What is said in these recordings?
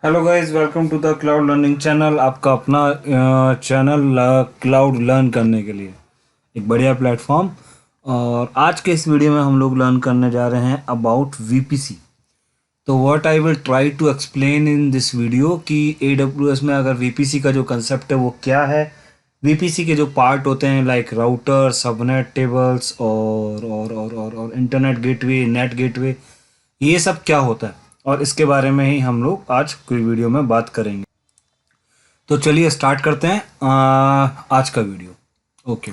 Hello guys, welcome to the cloud learning channel. आपका अपना channel cloud learn करने के लिए एक बढ़िया प्लेटफॉर्म। और आज के इस वीडियो में हम लोग लर्न करने जा रहे हैं अबाउट वीपीसी। तो what I will try to explain in this video कि एडब्ल्यूएस में अगर वीपीसी का जो कंसेप्ट है वो क्या है, वीपीसी के जो पार्ट होते हैं लाइक राउटर, सबनेट टेबल्स और इंटरनेट गेटवे, नेट गेटवे, ये सब क्या होता है, और इसके बारे में ही हम लोग आज कोई वीडियो में बात करेंगे। तो चलिए स्टार्ट करते हैं आज का वीडियो। ओके,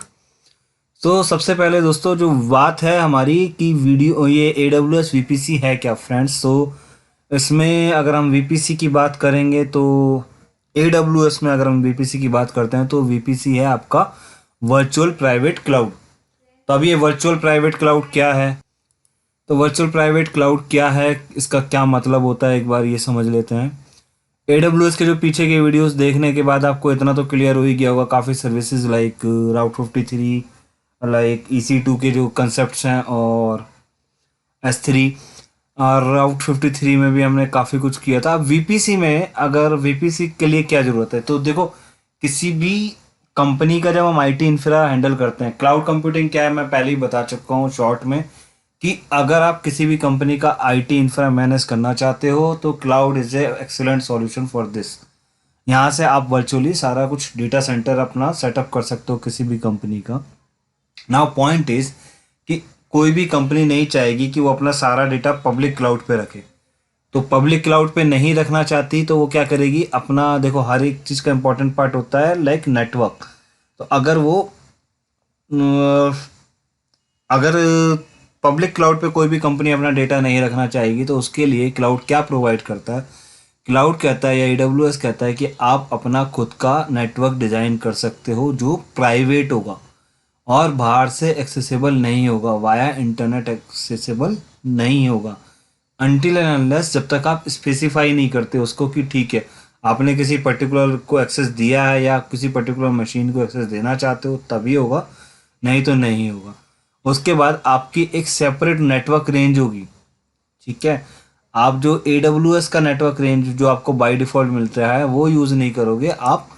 तो सबसे पहले दोस्तों जो बात है हमारी कि वीडियो ये A W S V P C है क्या फ्रेंड्स। तो इसमें अगर हम वी पी सी की बात करेंगे तो ए डब्ल्यू एस में अगर हम वी पी सी की बात करते हैं तो वी पी सी है आपका वर्चुअल प्राइवेट क्लाउड। तो अब ये वर्चुअल प्राइवेट क्लाउड क्या है, तो वर्चुअल प्राइवेट क्लाउड क्या है, इसका क्या मतलब होता है, एक बार ये समझ लेते हैं। AWS के जो पीछे के वीडियोस देखने के बाद आपको इतना तो क्लियर हो ही गया होगा, काफ़ी सर्विसेज लाइक राउट 53, लाइक EC2 के जो कंसेप्ट हैं, और S3 और राउट 53 में भी हमने काफ़ी कुछ किया था। अब VPC में अगर VPC के लिए क्या ज़रूरत है, तो देखो किसी भी कंपनी का जब हम IT इंफ्रा हैंडल करते हैं, क्लाउड कंप्यूटिंग क्या है मैं पहले ही बता चुका हूँ शॉर्ट में, कि अगर आप किसी भी कंपनी का IT इंफ्रा मैनेज करना चाहते हो तो cloud is a excellent solution for this. यहाँ से आप वर्चुअली सारा कुछ डेटा सेंटर अपना सेटअप कर सकते हो किसी भी कंपनी का। नाउ पॉइंट इज कि कोई भी कंपनी नहीं चाहेगी कि वो अपना सारा डेटा पब्लिक क्लाउड पे रखे। तो पब्लिक क्लाउड पे नहीं रखना चाहती तो वो क्या करेगी, अपना देखो हर एक चीज़ का इंपॉर्टेंट पार्ट होता है लाइक नेटवर्क। तो अगर वो अगर पब्लिक क्लाउड पे कोई भी कंपनी अपना डेटा नहीं रखना चाहेगी तो उसके लिए क्लाउड क्या प्रोवाइड करता है, क्लाउड कहता है या AWS कहता है कि आप अपना खुद का नेटवर्क डिज़ाइन कर सकते हो जो प्राइवेट होगा और बाहर से एक्सेसिबल नहीं होगा, वाया इंटरनेट एक्सेसिबल नहीं होगा, अनटिल एंड अनलेस जब तक आप स्पेसिफाई नहीं करते उसको कि ठीक है आपने किसी पर्टिकुलर को एक्सेस दिया है या किसी पर्टिकुलर मशीन को एक्सेस देना चाहते हो तभी होगा, नहीं तो नहीं होगा। उसके बाद आपकी एक सेपरेट नेटवर्क रेंज होगी, ठीक है। आप जो AWS का नेटवर्क रेंज जो आपको बाय डिफ़ॉल्ट मिलता है वो यूज़ नहीं करोगे, आप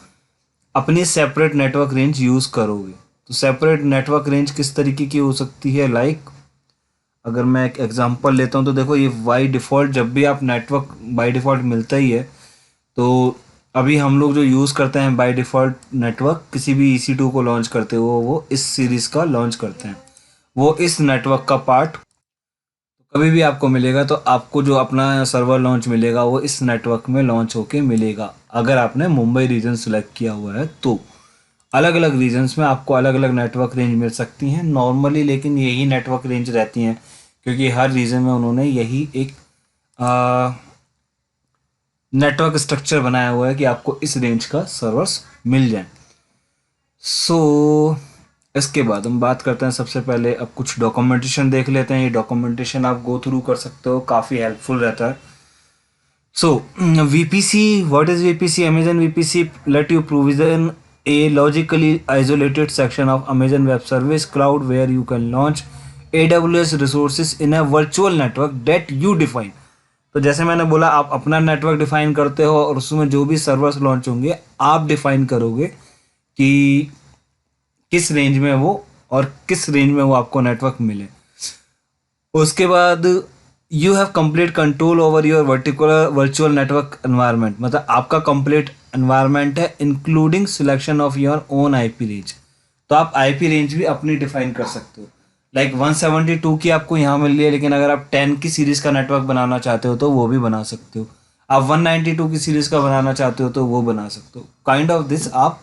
अपनी सेपरेट नेटवर्क रेंज यूज़ करोगे। तो सेपरेट नेटवर्क रेंज किस तरीके की हो सकती है, लाइक अगर मैं एक एग्जांपल लेता हूँ तो देखो ये बाय डिफ़ॉल्ट जब भी आप नेटवर्क बाय डिफ़ॉल्ट मिलता ही है, तो अभी हम लोग जो यूज़ करते हैं बाय डिफ़ॉल्ट नेटवर्क किसी भी EC2 को लॉन्च करते हो वो इस सीरीज़ का लॉन्च करते हैं, वो इस नेटवर्क का पार्ट कभी भी आपको मिलेगा। तो आपको जो अपना सर्वर लॉन्च मिलेगा वो इस नेटवर्क में लॉन्च होके मिलेगा अगर आपने मुंबई रीजन सेलेक्ट किया हुआ है तो। अलग अलग रीजन्स में आपको अलग अलग नेटवर्क रेंज मिल सकती हैं नॉर्मली, लेकिन यही नेटवर्क रेंज रहती हैं क्योंकि हर रीजन में उन्होंने यही एक नेटवर्क स्ट्रक्चर बनाया हुआ है कि आपको इस रेंज का सर्वर्स मिल जाए। सो इसके बाद हम बात करते हैं, सबसे पहले अब कुछ डॉक्यूमेंटेशन देख लेते हैं। ये डॉक्यूमेंटेशन आप गो थ्रू कर सकते हो, काफ़ी हेल्पफुल रहता है। सो VPC, what is VPC? Amazon VPC let you provision a logically isolated section of Amazon Web Service cloud where you can launch AWS resources in a virtual network that you define। तो जैसे मैंने बोला आप अपना network define करते हो और उसमें जो भी सर्वर्स लॉन्च होंगे आप डिफाइन करोगे कि किस रेंज में वो और किस रेंज में वो आपको नेटवर्क मिले। उसके बाद you have complete control over your वर्टिकुलर virtual network environment, मतलब आपका कंप्लीट एनवायरनमेंट है including selection of your own IP range. तो आप IP रेंज भी अपनी डिफाइन कर सकते हो, लाइक 172 की आपको यहाँ मिल रही है, लेकिन अगर आप 10 की सीरीज का नेटवर्क बनाना चाहते हो तो वो भी बना सकते हो। आप 192 की सीरीज का बनाना चाहते हो तो वो बना सकते हो। काइंड ऑफ दिस आप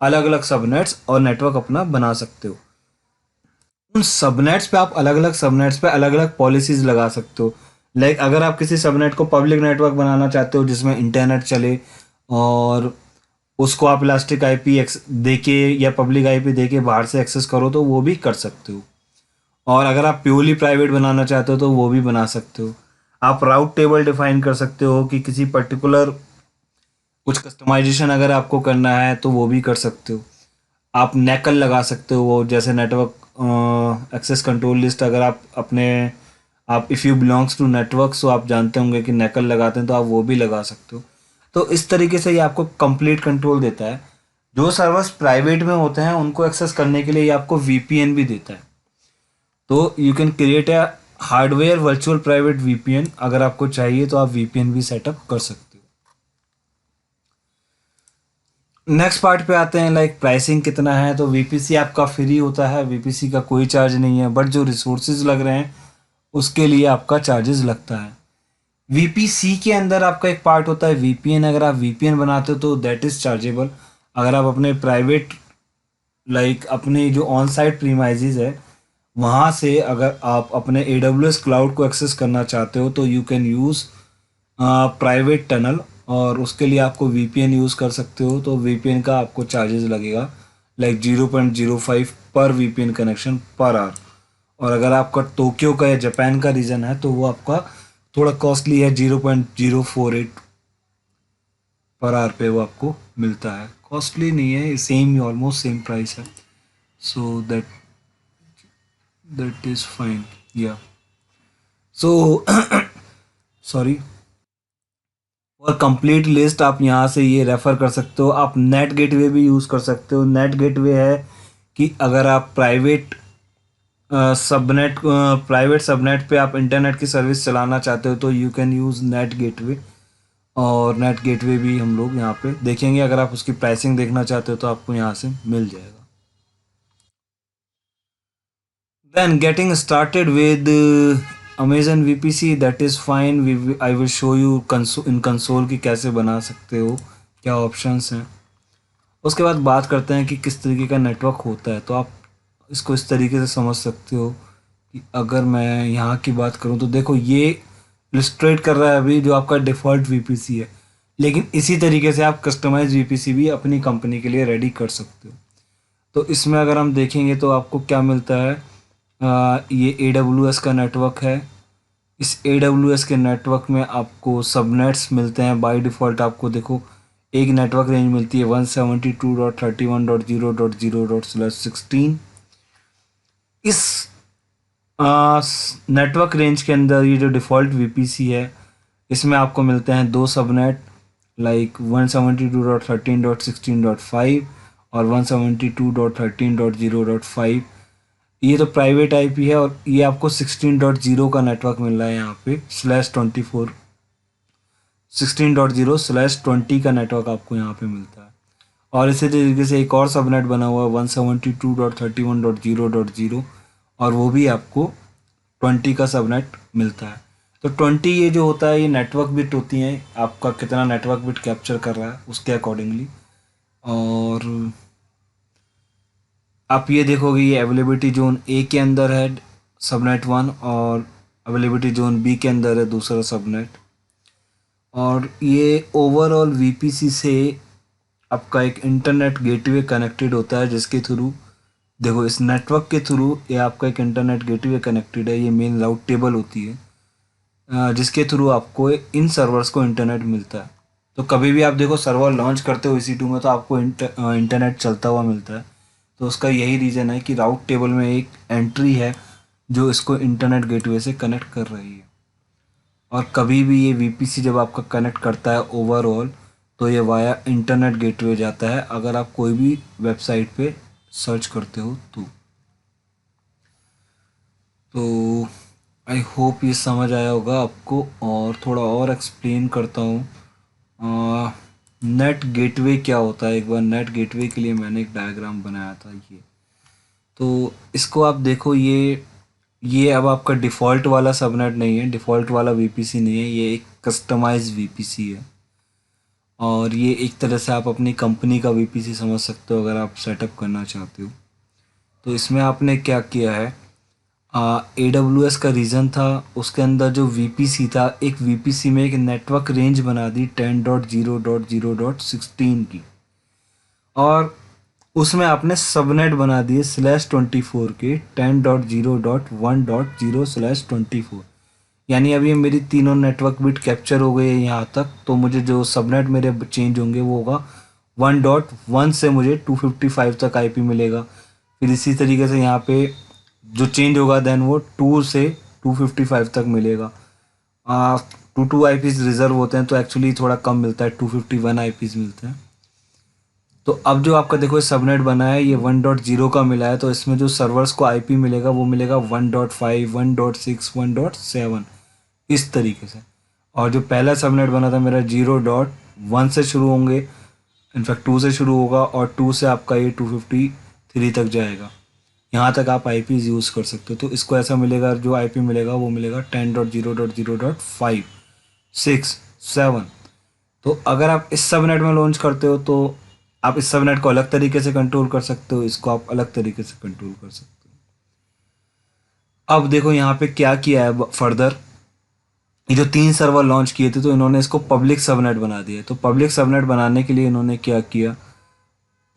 अलग अलग सबनेट्स और नेटवर्क अपना बना सकते हो। उन सबनेट्स पे आप अलग अलग सबनेट्स पे अलग अलग पॉलिसीज लगा सकते हो। लाइक अगर आप किसी सबनेट को पब्लिक नेटवर्क बनाना चाहते हो जिसमें इंटरनेट चले और उसको आप इलास्टिक IP देके या पब्लिक IP देके बाहर से एक्सेस करो तो वो भी कर सकते हो। और अगर आप प्योरली प्राइवेट बनाना चाहते हो तो वो भी बना सकते हो। आप राउट टेबल डिफाइन कर सकते हो कि किसी पर्टिकुलर कुछ कस्टमाइजेशन अगर आपको करना है तो वो भी कर सकते हो। आप नेकल लगा सकते हो, वो जैसे नेटवर्क एक्सेस कंट्रोल लिस्ट, अगर आप अपने आप if you belongs to network so आप जानते होंगे कि नेकल लगाते हैं तो आप वो भी लगा सकते हो। तो इस तरीके से ये आपको कंप्लीट कंट्रोल देता है। जो सर्वर्स प्राइवेट में होते हैं उनको एक्सेस करने के लिए ये आपको वीपीएन भी देता है। तो you can create a hardware virtual private VPN. अगर आपको चाहिए तो आप वीपीएन भी सेटअप कर सकते हो। नेक्स्ट पार्ट पे आते हैं, लाइक प्राइसिंग कितना है। तो वीपीसी आपका फ्री होता है, वीपीसी का कोई चार्ज नहीं है, बट जो रिसोर्सेज लग रहे हैं उसके लिए आपका चार्जेस लगता है। वीपीसी के अंदर आपका एक पार्ट होता है वीपीएन। अगर आप वीपीएन बनाते हो तो दैट इज़ चार्जेबल। अगर आप अपने प्राइवेट लाइक अपने जो ऑन साइट प्रीमाइजेज है वहाँ से अगर आप अपने AWS क्लाउड को एक्सेस करना चाहते हो तो you can use private tunnel, और उसके लिए आपको वीपीएन यूज़ कर सकते हो। तो वीपीएन का आपको चार्जेस लगेगा लाइक 0.05 पर वीपीएन कनेक्शन पर आवर। और अगर आपका टोक्यो का या जापान का रीजन है तो वो आपका थोड़ा कॉस्टली है, 0.048 पर आवर पे वो आपको मिलता है। कॉस्टली नहीं है, सेम ही ऑलमोस्ट सेम प्राइस है। सो दैट इज़ फाइन या सो सॉरी। और कंप्लीट लिस्ट आप यहाँ से ये रेफ़र कर सकते हो। आप नेट गेटवे भी यूज़ कर सकते हो। नेट गेटवे है कि अगर आप प्राइवेट सबनेट पे आप इंटरनेट की सर्विस चलाना चाहते हो तो you can use net gateway. और नेट गेटवे भी हम लोग यहाँ पे देखेंगे। अगर आप उसकी प्राइसिंग देखना चाहते हो तो आपको यहाँ से मिल जाएगा। Then getting started with Amazon VPC, that is fine. I will show you in console कि कैसे बना सकते हो, क्या ऑप्शंस हैं। उसके बाद बात करते हैं कि किस तरीके का नेटवर्क होता है। तो आप इसको इस तरीके से समझ सकते हो कि अगर मैं यहाँ की बात करूँ तो देखो ये इलस्ट्रेट कर रहा है अभी जो आपका डिफ़ॉल्ट VPC है, लेकिन इसी तरीके से आप कस्टमाइज VPC भी अपनी कंपनी के लिए रेडी कर सकते हो। तो इसमें अगर हम देखेंगे तो आपको क्या मिलता है, ये AWS का नेटवर्क है। इस AWS के नेटवर्क में आपको सबनेट्स मिलते हैं बाय डिफ़ॉल्ट। आपको देखो एक नेटवर्क रेंज मिलती है 172.31.0.0.16। इस नेटवर्क रेंज के अंदर ये जो डिफ़ॉल्ट VPC है इसमें आपको मिलते हैं दो सबनेट लाइक 172.13.16.5 और 172.13.0.5। ये तो प्राइवेट आईपी है और ये आपको 16.0 का नेटवर्क मिल रहा है यहाँ पे /24 16.0/20 का नेटवर्क आपको यहाँ पे मिलता है। और इसी तरीके से एक और सबनेट बना हुआ है 172.31.0.0 और वो भी आपको 20 का सबनेट मिलता है। तो 20 ये जो होता है ये नेटवर्क बिट होती हैं, आपका कितना नेटवर्क बिट कैप्चर कर रहा है उसके अकॉर्डिंगली। और आप ये देखोगे ये अवेलेबिलिटी जोन ए के अंदर है सबनेट 1 और अवेलेबिलिटी जोन बी के अंदर है दूसरा सबनेट। और ये ओवरऑल VPC से आपका एक इंटरनेट गेटवे कनेक्टेड होता है जिसके थ्रू देखो इस नेटवर्क के थ्रू ये आपका एक इंटरनेट गेटवे कनेक्टेड है। ये मेन राउट टेबल होती है जिसके थ्रू आपको इन सर्वर्स को इंटरनेट मिलता है। तो कभी भी आप देखो सर्वर लॉन्च करते हो EC2 में तो आपको इंटरनेट चलता हुआ मिलता है। तो उसका यही रीज़न है कि राउट टेबल में एक एंट्री है जो इसको इंटरनेट गेटवे से कनेक्ट कर रही है। और कभी भी ये VPC जब आपका कनेक्ट करता है ओवरऑल तो ये वाया इंटरनेट गेटवे जाता है अगर आप कोई भी वेबसाइट पे सर्च करते हो तो आई होप ये समझ आया होगा आपको। और थोड़ा और एक्सप्लेन करता हूँ नेट गेटवे क्या होता है। एक बार नेट गेटवे के लिए मैंने एक डायग्राम बनाया था ये, तो इसको आप देखो ये अब आपका डिफ़ॉल्ट वाला सबनेट नहीं है, डिफ़ॉल्ट वाला VPC नहीं है, ये एक कस्टमाइज VPC है। और ये एक तरह से आप अपनी कंपनी का VPC समझ सकते हो अगर आप सेटअप करना चाहते हो। तो इसमें आपने क्या किया है, AWS का रीज़न था उसके अंदर जो VPC था एक VPC में एक नेटवर्क रेंज बना दी 10.0.0.16 की, और उसमें आपने सबनेट बना दिए /24 के 10.0.1.0/24। यानी अब ये मेरी तीनों नेटवर्क बिट कैप्चर हो गई है यहाँ तक। तो मुझे जो सबनेट मेरे चेंज होंगे वो होगा 1.1 से मुझे 255 तक IP मिलेगा। फिर इसी तरीके से यहाँ पे जो चेंज होगा देन वो 2 से 255 तक मिलेगा। टू आईपीज रिजर्व होते हैं, तो एक्चुअली थोड़ा कम मिलता है, 251 आईपीज मिलते हैं। तो अब जो आपका देखो सबनेट बना है ये 1.0 का मिला है, तो इसमें जो सर्वर्स को आईपी मिलेगा वो मिलेगा 1.5, 1.6, 1.7 इस तरीके से। और जो पहला सबनेट बना था मेरा 0.1 से शुरू होंगे, इनफैक्ट 2 से शुरू होगा, और 2 से आपका ये 253 तक जाएगा। यहाँ तक आप आई यूज़ कर सकते हो। तो इसको ऐसा मिलेगा, जो आई मिलेगा वो मिलेगा 10.0.0.5, 6, 7। तो अगर आप इस सबनेट में लॉन्च करते हो तो आप इस सबनेट को अलग तरीके से कंट्रोल कर सकते हो, इसको आप अलग तरीके से कंट्रोल कर सकते हो। अब देखो यहाँ पे क्या किया है फर्दर, ये जो 3 सर्वर लॉन्च किए थे तो इन्होंने इसको पब्लिक सबनेट बना दिया। तो पब्लिक सबनेट बनाने के लिए इन्होंने क्या किया,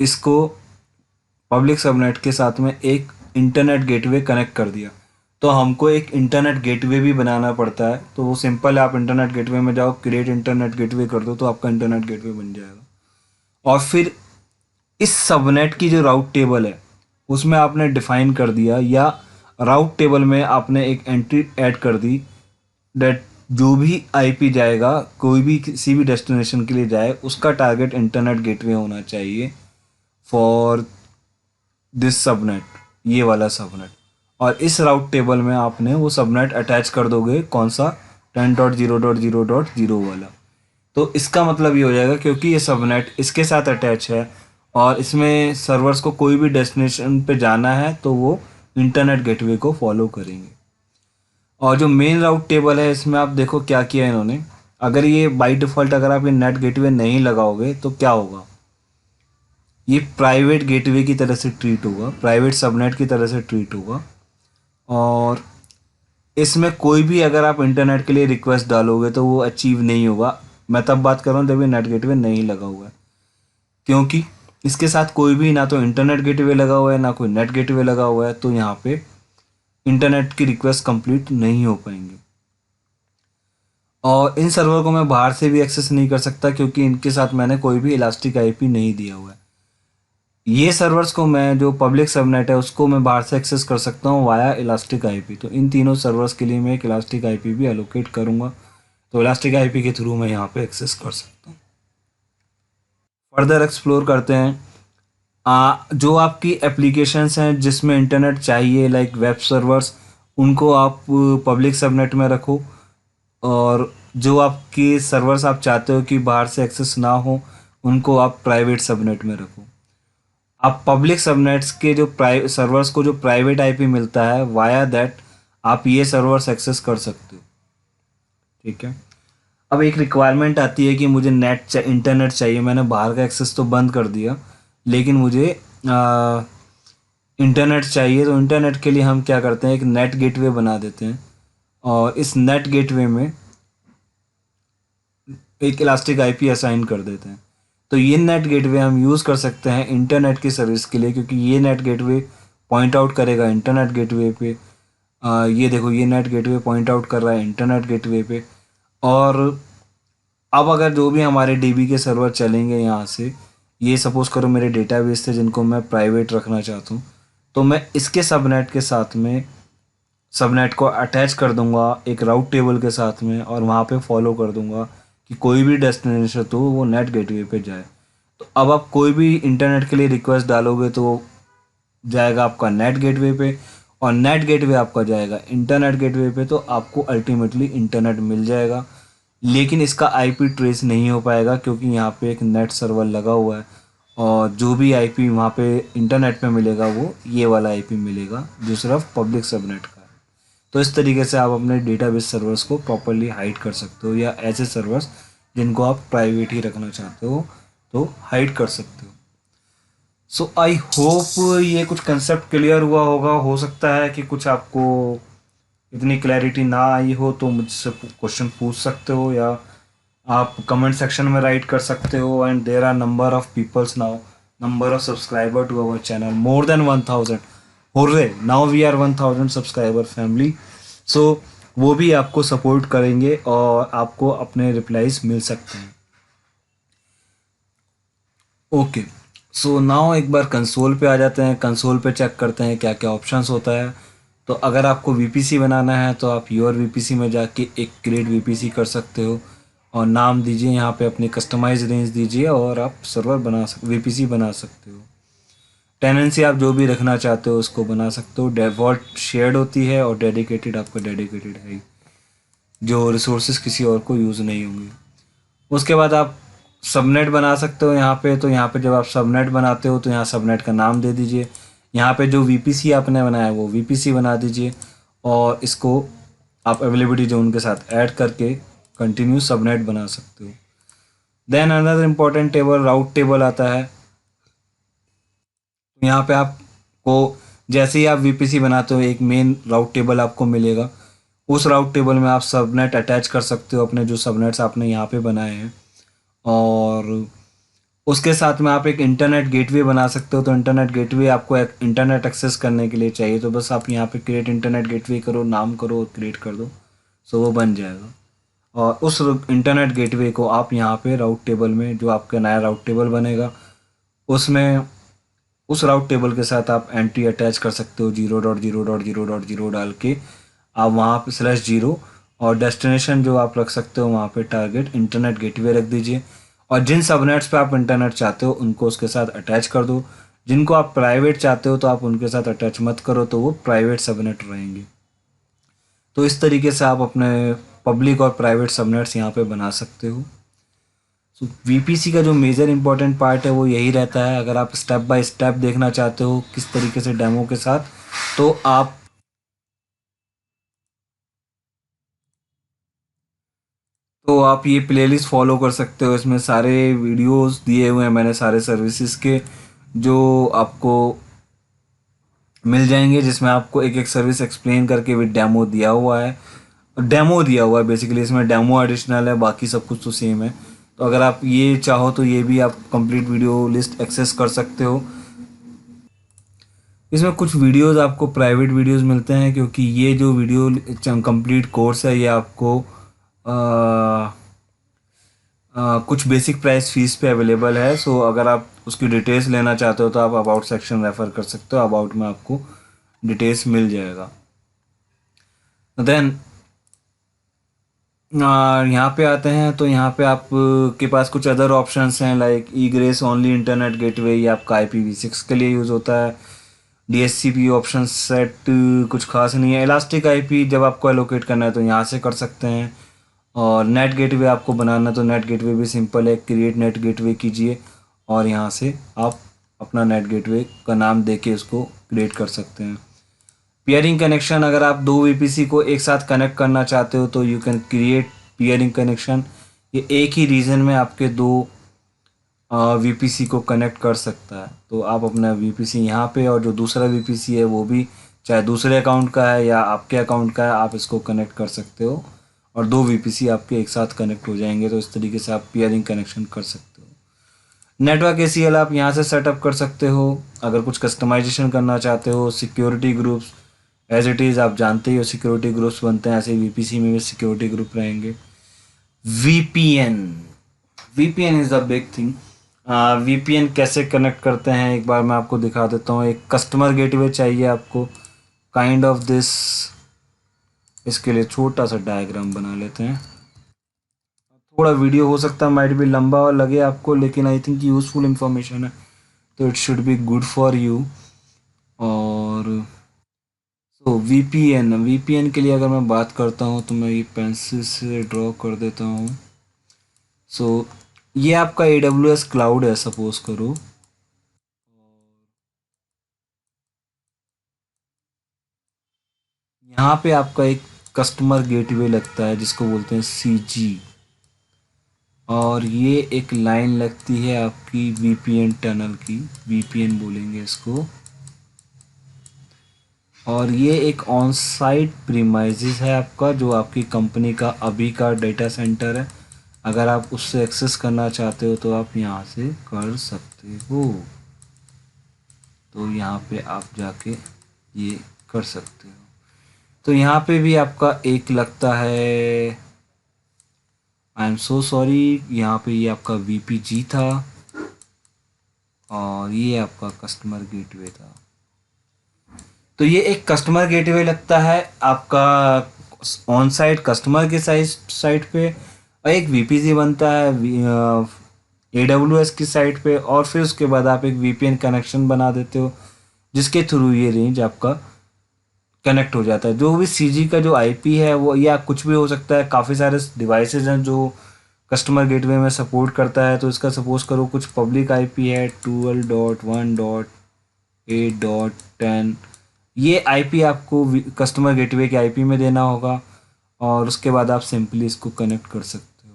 इसको पब्लिक सबनेट के साथ में एक इंटरनेट गेटवे कनेक्ट कर दिया। तो हमको एक इंटरनेट गेटवे भी बनाना पड़ता है, तो वो सिंपल है, आप इंटरनेट गेटवे में जाओ, क्रिएट इंटरनेट गेटवे कर दो तो आपका इंटरनेट गेटवे बन जाएगा। और फिर इस सबनेट की जो राउट टेबल है उसमें आपने डिफाइन कर दिया, या राउट टेबल में आपने एक एंट्री ऐड कर दी डेट जो भी आईपी जाएगा, कोई भी किसी भी डेस्टिनेशन के लिए जाए, उसका टारगेट इंटरनेट गेटवे होना चाहिए फॉर दिस सबनेट, ये वाला सबनेट। और इस राउट टेबल में आपने वो सबनेट अटैच कर दोगे, कौन सा, 10.0.0.0 वाला। तो इसका मतलब ये हो जाएगा, क्योंकि ये सबनेट इसके साथ अटैच है और इसमें सर्वर्स को कोई भी डेस्टिनेशन पे जाना है तो वो इंटरनेट गेटवे को फॉलो करेंगे। और जो मेन राउट टेबल है इसमें आप देखो क्या किया है इन्होंने, अगर ये बाय डिफ़ॉल्ट अगर आप ये नेट गेटवे नहीं लगाओगे तो क्या होगा, ये प्राइवेट गेटवे की तरह से ट्रीट होगा, प्राइवेट सबनेट की तरह से ट्रीट होगा। और इसमें कोई भी अगर आप इंटरनेट के लिए रिक्वेस्ट डालोगे तो वो अचीव नहीं होगा। मैं तब बात कर रहा हूँ जब ये नेट गेटवे नहीं लगा हुआ है, क्योंकि इसके साथ कोई भी ना तो इंटरनेट गेटवे लगा हुआ है ना कोई नेट गेटवे लगा हुआ है, तो यहाँ पे इंटरनेट की रिक्वेस्ट कंप्लीट नहीं हो पाएंगे। और इन सर्वर को मैं बाहर से भी एक्सेस नहीं कर सकता, क्योंकि इनके साथ मैंने कोई भी इलास्टिक आईपी नहीं दिया हुआ है। ये सर्वर्स को मैं, जो पब्लिक सबनेट है उसको मैं बाहर से एक्सेस कर सकता हूँ वाया इलास्टिक आईपी। तो इन तीनों सर्वर्स के लिए मैं एक इलास्टिक आईपी भी एलोकेट करूँगा, तो इलास्टिक आईपी के थ्रू मैं यहाँ पे एक्सेस कर सकता हूँ। फर्दर एक्सप्लोर करते हैं। जो आपकी एप्लीकेशंस हैं जिसमें इंटरनेट चाहिए, लाइक वेब सर्वर्स, उनको आप पब्लिक सबनेट में रखो। और जो आपके सर्वर्स आप चाहते हो कि बाहर से एक्सेस ना हो, उनको आप प्राइवेट सबनेट में रखो। आप पब्लिक सबनेट्स के जो सर्वर्स को जो प्राइवेट आईपी मिलता है, वाया दैट आप ये सर्वर्स एक्सेस कर सकते हो। ठीक है। अब एक रिक्वायरमेंट आती है कि मुझे इंटरनेट चाहिए, मैंने बाहर का एक्सेस तो बंद कर दिया, लेकिन मुझे इंटरनेट चाहिए। तो इंटरनेट के लिए हम क्या करते हैं, एक नेट गेटवे बना देते हैं, और इस नेट गेटवे में एक इलास्टिक आईपी असाइन कर देते हैं। तो ये नेट गेटवे हम यूज़ कर सकते हैं इंटरनेट की सर्विस के लिए, क्योंकि ये नेट गेटवे पॉइंट आउट करेगा इंटरनेट गेटवे पे। ये देखो, ये नेट गेटवे पॉइंट आउट कर रहा है इंटरनेट गेटवे पे। और अब अगर जो भी हमारे डीबी के सर्वर चलेंगे यहाँ से, ये सपोज़ करो मेरे डेटाबेस थे जिनको मैं प्राइवेट रखना चाहता हूँ, तो मैं इसके सबनेट के साथ में सबनेट को अटैच कर दूंगा एक राउट टेबल के साथ में, और वहाँ पे फॉलो कर दूंगा कि कोई भी डेस्टिनेशन तो वो नेट गेटवे पे जाए। तो अब आप कोई भी इंटरनेट के लिए रिक्वेस्ट डालोगे तो वो जाएगा आपका नेट गेटवे पे, और नेट गेटवे आपका जाएगा इंटरनेट गेटवे पे। तो आपको अल्टीमेटली इंटरनेट मिल जाएगा, लेकिन इसका आईपी ट्रेस नहीं हो पाएगा, क्योंकि यहाँ पे एक नेट सर्वर लगा हुआ है, और जो भी आईपी वहाँ पे इंटरनेट पे मिलेगा वो ये वाला आईपी मिलेगा जो सिर्फ पब्लिक सबनेट का है। तो इस तरीके से आप अपने डेटाबेस सर्वर्स को प्रॉपरली हाइड कर सकते हो, या ऐसे सर्वर्स जिनको आप प्राइवेट ही रखना चाहते हो तो हाइड कर सकते हो। सो आई होप ये कुछ कंसेप्ट क्लियर हुआ होगा। हो सकता है कि कुछ आपको इतनी क्लैरिटी ना आई हो, तो मुझसे क्वेश्चन पूछ सकते हो, या आप कमेंट सेक्शन में राइट कर सकते हो। And there are number of peoples now, number of subscriber to our channel, more than 1000। Hurray, now we are 1000 subscriber family. So वो भी आपको सपोर्ट करेंगे और आपको अपने रिप्लाईज मिल सकते हैं। ओके, सो नाउ एक बार कंसोल पे आ जाते हैं। कंसोल पे चेक करते हैं क्या क्या ऑप्शंस होता है। तो अगर आपको वीपीसी बनाना है तो आप योर वीपीसी में जाके एक क्रिएट वीपीसी कर सकते हो और नाम दीजिए, यहाँ पे अपनी कस्टमाइज रेंज दीजिए और आप सर्वर वीपीसी बना सकते हो। टेनेंसी आप जो भी रखना चाहते हो उसको बना सकते हो। डिफ़ॉल्ट शेयर्ड होती है और डेडिकेटेड आपका डेडिकेटेड है, जो रिसोर्सेज किसी और को यूज़ नहीं होंगे। उसके बाद आप सबनेट बना सकते हो यहाँ पे। तो यहाँ पे जब आप सबनेट बनाते हो तो यहाँ सबनेट का नाम दे दीजिए। यहाँ पे जो वीपीसी आपने बनाया है वो वीपीसी बना दीजिए और इसको आप अवेलेबिलिटी जोन के साथ ऐड करके कंटिन्यू सबनेट बना सकते हो। Then another important table route table आता है। यहाँ पे आपको जैसे ही आप वीपीसी बनाते हो एक मेन राउट टेबल आपको मिलेगा। उस राउट टेबल में आप सबनेट अटैच कर सकते हो, अपने जो सबनेट्स आपने यहाँ पे बनाए हैं। और उसके साथ में आप एक इंटरनेट गेटवे बना सकते हो। तो इंटरनेट गेटवे आपको एक इंटरनेट एक्सेस करने के लिए चाहिए, तो बस आप यहाँ पे क्रिएट इंटरनेट गेटवे करो, नाम करो और क्रिएट कर दो, सो वो बन जाएगा। और उस इंटरनेट गेटवे को आप यहाँ पे राउट टेबल में, जो आपका नया राउट टेबल बनेगा उसमें, उस राउट टेबल के साथ आप एंट्री अटैच कर सकते हो 0.0.0.0 डाल के। आप वहाँ पे /0 और डेस्टिनेशन जो आप रख सकते हो वहाँ पे टारगेट इंटरनेट गेटवे रख दीजिए। और जिन सबनेट्स पे आप इंटरनेट चाहते हो उनको उसके साथ अटैच कर दो। जिनको आप प्राइवेट चाहते हो तो आप उनके साथ अटैच मत करो, तो वो प्राइवेट सबनेट रहेंगे। तो इस तरीके से आप अपने पब्लिक और प्राइवेट सबनेट्स यहाँ पे बना सकते हो। तो वीपीसी का जो मेजर इंपॉर्टेंट पार्ट है वो यही रहता है। अगर आप स्टेप बाय स्टेप देखना चाहते हो किस तरीके से डेमो के साथ, तो आप ये प्लेलिस्ट फॉलो कर सकते हो। इसमें सारे वीडियोस दिए हुए हैं मैंने सारे सर्विसेज के, जो आपको मिल जाएंगे, जिसमें आपको एक एक सर्विस एक्सप्लेन करके विद डेमो दिया हुआ है। डेमो दिया हुआ है बेसिकली, इसमें डेमो एडिशनल है, बाकी सब कुछ तो सेम है। तो अगर आप ये चाहो तो ये भी आप कंप्लीट वीडियो लिस्ट एक्सेस कर सकते हो। इसमें कुछ वीडियोस आपको प्राइवेट वीडियोस मिलते हैं, क्योंकि ये जो वीडियो कंप्लीट कोर्स है ये आपको कुछ बेसिक प्राइस फीस पे अवेलेबल है। सो अगर आप उसकी डिटेल्स लेना चाहते हो तो आप अबाउट सेक्शन रेफ़र कर सकते हो, अबाउट में आपको डिटेल्स मिल जाएगा। देन यहाँ पे आते हैं तो यहाँ पे आप के पास कुछ अदर ऑप्शंस हैं, like egress only internet gateway, ये आपका IPv6 के लिए यूज़ होता है। DHCP ऑप्शन सेट कुछ खास नहीं है। इलास्टिक IP जब आपको एलोकेट करना है तो यहाँ से कर सकते हैं। और नेट गेटवे आपको बनाना तो नेट गेटवे भी सिंपल है, क्रिएट नेट गेटवे कीजिए और यहाँ से आप अपना नेट गेटवे का नाम देके उसको क्रिएट कर सकते हैं। पियरिंग कनेक्शन, अगर आप दो वीपीसी को एक साथ कनेक्ट करना चाहते हो तो you can create peering connection. ये एक ही रीजन में आपके दो वीपीसी को कनेक्ट कर सकता है। तो आप अपना वीपीसी यहाँ पे और जो दूसरा वीपीसी है वो भी, चाहे दूसरे अकाउंट का है या आपके अकाउंट का है, आप इसको कनेक्ट कर सकते हो और दो वीपीसी आपके एक साथ कनेक्ट हो जाएंगे। तो इस तरीके से आप पियरिंग कनेक्शन कर सकते हो। नेटवर्क ACL आप यहाँ से सेटअप कर सकते हो। अगर कुछ कस्टमाइजेशन करना चाहते हो, security groups as it is आप जानते ही हो, सिक्योरिटी ग्रुप्स बनते हैं, ऐसे वीपीसी में भी सिक्योरिटी ग्रुप रहेंगे। VPN, VPN is the big thing. VPN कैसे कनेक्ट करते हैं एक बार मैं आपको दिखा देता हूँ। एक कस्टमर गेटवे चाहिए आपको, काइंड ऑफ दिस। इसके लिए छोटा सा डायग्राम बना लेते हैं। थोड़ा वीडियो हो सकता है माइट भी लंबा लगे आपको, लेकिन आई थिंक यूज़फुल इंफॉर्मेशन है, तो it should be good for you. और सो VPN के लिए अगर मैं बात करता हूँ तो मैं ये पेंसिल से ड्रॉ कर देता हूँ। सो ये आपका AWS क्लाउड है सपोज करो। यहाँ पे आपका एक कस्टमर गेटवे लगता है जिसको बोलते हैं CG, और ये एक लाइन लगती है आपकी VPN टनल की, VPN बोलेंगे इसको। और ये एक ऑन साइट प्रीमाइजेस है आपका, जो आपकी कंपनी का अभी का डेटा सेंटर है। अगर आप उससे एक्सेस करना चाहते हो तो आप यहाँ से कर सकते हो। तो यहाँ पे आप जाके ये कर सकते हो। तो यहाँ पे भी आपका एक लगता है, आई एम सो सॉरी, यहाँ पे ये आपका VPG था और ये आपका कस्टमर गेटवे था। तो ये एक कस्टमर गेटवे लगता है आपका ऑन साइट कस्टमर के साइट पे, और एक वीपीसी बनता है AWS की साइट पे, और फिर उसके बाद आप एक वीपीएन कनेक्शन बना देते हो जिसके थ्रू ये रेंज आपका कनेक्ट हो जाता है। जो भी सीजी का जो आईपी है वो या कुछ भी हो सकता है, काफ़ी सारे डिवाइसेज हैं जो कस्टमर गेटवे में सपोर्ट करता है। तो इसका सपोज करो कुछ पब्लिक आईपी है 12.1.8.10, ये आईपी आपको कस्टमर गेटवे के आईपी में देना होगा, और उसके बाद आप सिंपली इसको कनेक्ट कर सकते हो।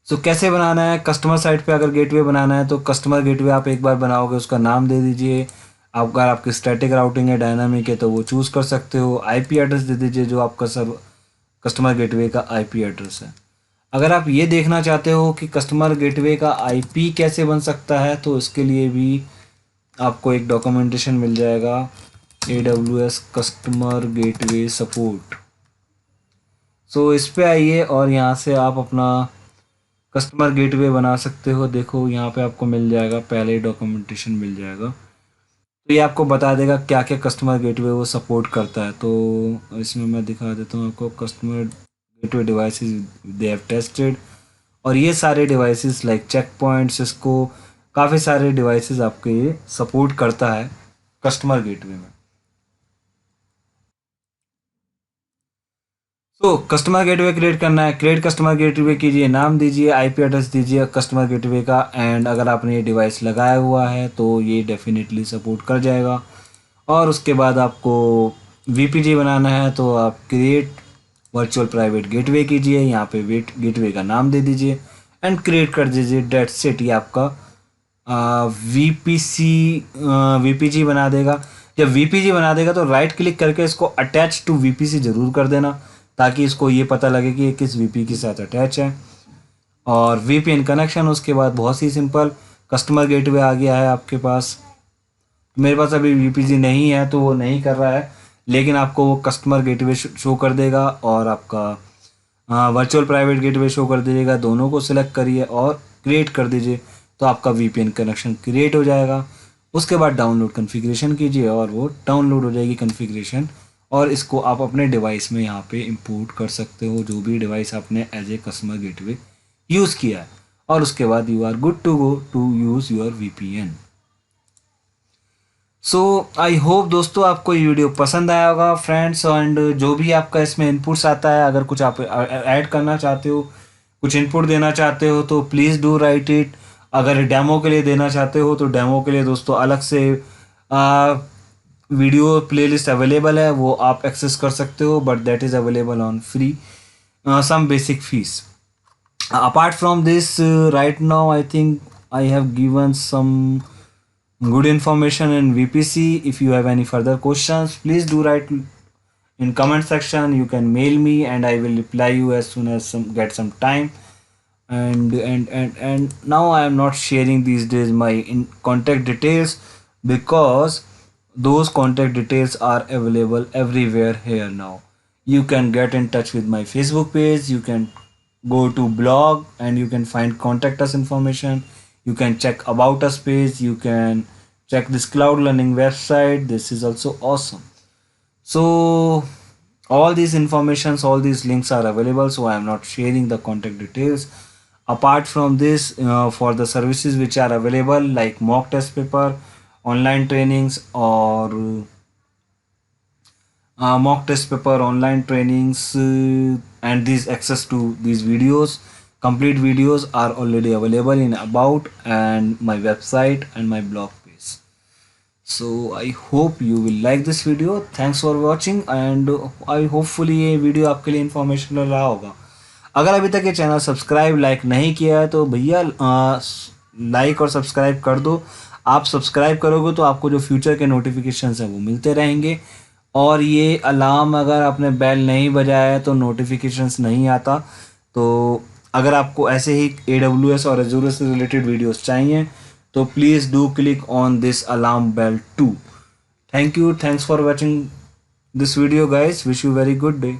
सो कैसे बनाना है, कस्टमर साइट पे अगर गेटवे बनाना है तो कस्टमर गेटवे आप एक बार बनाओगे, उसका नाम दे दीजिए। अगर आपकी स्टैटिक राउटिंग है, डायनामिक है, तो वो चूज़ कर सकते हो। आईपी एड्रेस दे दीजिए जो आपका कस्टमर गेटवे का आईपी एड्रेस है। अगर आप ये देखना चाहते हो कि कस्टमर गेटवे का आईपी कैसे बन सकता है, तो इसके लिए भी आपको एक डॉक्यूमेंटेशन मिल जाएगा, AWS कस्टमर गेटवे सपोर्ट। सो इस पे आइए और यहाँ से आप अपना कस्टमर गेटवे बना सकते हो। देखो यहाँ पे आपको मिल जाएगा, पहले ही डॉक्यूमेंटेशन मिल जाएगा, तो ये आपको बता देगा क्या क्या कस्टमर गेटवे वो सपोर्ट करता है। तो इसमें मैं दिखा देता हूँ आपको, customer gateway devices they have tested, और ये सारे devices like check point, Cisco, काफ़ी सारे डिवाइसेस आपके ये सपोर्ट करता है कस्टमर गेटवे में। तो कस्टमर गेटवे क्रिएट करना है, क्रिएट कस्टमर गेटवे कीजिए, नाम दीजिए, आईपी एड्रेस दीजिए कस्टमर गेटवे का, एंड अगर आपने ये डिवाइस लगाया हुआ है तो ये डेफिनेटली सपोर्ट कर जाएगा। और उसके बाद आपको वीपीजी बनाना है, तो आप क्रिएट वर्चुअल प्राइवेट गेटवे कीजिए, यहाँ पे वेट गेटवे का नाम दे दीजिए एंड क्रिएट कर दीजिए। डेट्स इट, ये आपका वीपीजी बना देगा। जब वीपीजी बना देगा तो राइट क्लिक करके इसको अटैच टू वीपीसी ज़रूर कर देना, ताकि इसको ये पता लगे कि ये किस वीपी के साथ अटैच है। और वीपीएन कनेक्शन, उसके बाद बहुत ही सिंपल, कस्टमर गेटवे आ गया है आपके पास। मेरे पास अभी वीपीजी नहीं है तो वो नहीं कर रहा है, लेकिन आपको वो कस्टमर गेटवे शो कर देगा और आपका वर्चुअल प्राइवेट गेटवे शो कर दीजिएगा। दोनों को सिलेक्ट करिए और क्रिएट कर दीजिए, तो आपका वीपीएन कनेक्शन क्रिएट हो जाएगा। उसके बाद डाउनलोड कॉन्फ़िगरेशन कीजिए और वो डाउनलोड हो जाएगी कॉन्फ़िगरेशन, और इसको आप अपने डिवाइस में यहाँ पे इंपोर्ट कर सकते हो, जो भी डिवाइस आपने as a customer gateway use किया है। और उसके बाद you are good to go to use your VPN. So I hope दोस्तों आपको ये वीडियो पसंद आया होगा फ्रेंड्स, एंड जो भी आपका इसमें इनपुट्स आता है, अगर कुछ आप ऐड करना चाहते हो, कुछ इनपुट देना चाहते हो, तो प्लीज़ डू राइट इट। अगर डेमो के लिए देना चाहते हो तो डेमो के लिए दोस्तों अलग से वीडियो प्लेलिस्ट अवेलेबल है, वो आप एक्सेस कर सकते हो, but that is available on free some basic fees. Apart from this, right now I think I have given some good information in VPC. If you have any further questions, please do write in comment section. You can mail me and I will reply you as soon as get some time. And now I am not sharing these days my contact details, because those contact details are available everywhere here now. You can get in touch with my Facebook page, you can go to blog and you can find contact us information, you can check about us page, you can check this cloud learning website. This is also awesome. So all these informations, all these links are available, so I am not sharing the contact details. Apart from this, for the services which are available like mock test paper, online trainings, or mock test paper, online trainings, and these access to these videos, complete videos are already available in about and my website and my blog page. So I hope you will like this video. Thanks for watching, and I hopefully ये video आपके लिए informational रहा होगा। अगर अभी तक ये channel subscribe like नहीं किया है तो भैया लाइक और सब्सक्राइब कर दो। आप सब्सक्राइब करोगे तो आपको जो फ्यूचर के नोटिफिकेशंस हैं वो मिलते रहेंगे, और ये अलार्म अगर आपने बेल नहीं बजाया है तो नोटिफिकेशंस नहीं आता। तो अगर आपको ऐसे ही AWS और Azure से रिलेटेड वीडियोस चाहिए तो please do click on this alarm bell too. Thank you, thanks for watching this video guys, wish you very good day.